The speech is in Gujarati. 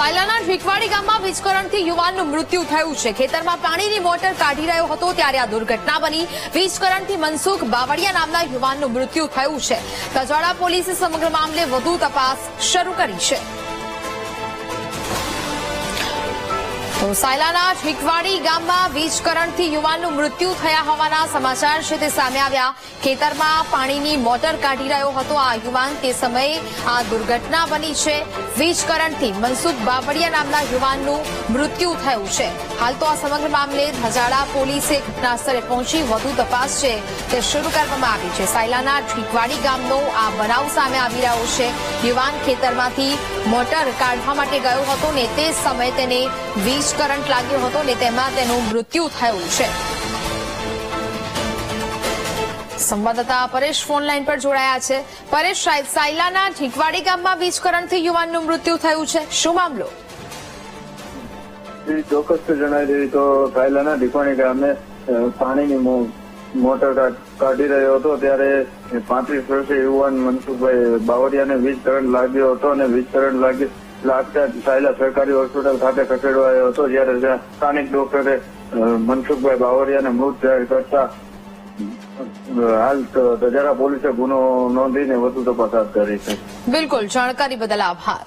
સાયલાના ઢીકવાડી ગામમાં વીજકરણથી યુવાનનું મૃત્યુ થયું છે। ખેતરમાં પાણીની મોટર કાઢી રહ્યો હતો ત્યારે આ દુર્ઘટના બની। વીજકરણથી મનસુખ બાવળિયા નામના યુવાનનું મૃત્યુ થયું છે। તજાડા પોલીસે સમગ્ર મામલે વધુ તપાસ શરૂ કરી છે। તો સાયલાના ઢીકવાડી ગામમાં વીજકરણથી યુવાનનું મૃત્યુ થયા હોવાના સમાચાર છે તે સામે આવ્યા। ખેતરમાં પાણીની મોટર કાઢી રહ્યો હતો આ યુવાન, તે સમયે આ દુર્ઘટના બની છે। વીજકરણથી મનસુખ બાવળિયા નામના યુવાનનું મૃત્યુ થયું છે। હાલ તો આ સમગ્ર મામલે ધજાડા પોલીસે ઘટનાસ્થળે પહોંચી વધુ તપાસ છે તે શરૂ કરવામાં આવી છે। સાયલાના ઢીકવાડી ગામનો આ બનાવ સામે આવી રહ્યો છે। યુવાન ખેતરમાંથી મોટર કાઢવા માટે ગયો હતો ને તે સમયે તેને વીજ કરંટ લાગ્યો હતો ને તેમાં તેનું મૃત્યુ થયું છે। સંવાદદાતા પરેશ ફોન લાઈન પર જોડાયા છે। પરેશ, સાયલાના ઢીકવાડી ગામમાં વીજ કરંટથી યુવાનનું મૃત્યુ થયું છે, શું મામલો? ચોક્કસ જણાવી દઈએ તો સાયલાના ઢીકવાડી ગામે પાણીની મોટર કાઢી રહ્યો હતો ત્યારે 35 વર્ષીય યુવાન મનસુખભાઈ બાવળિયાને વીજ કરંટ લાગ્યો હતો અને વીજ કરંટ લાગતા સાયલા સરકારી હોસ્પિટલ ખાતે ખસેડવાયો હતો, જ્યારે સ્થાનિક ડોક્ટરે મનસુખભાઈ બાવળિયાને મૃત જાહેર કરતા હાલ તજાડા પોલીસે ગુનો નોંધીને વધુ તપાસ હાથ ધરી છે। બિલકુલ, જાણકારી બદલ આભાર।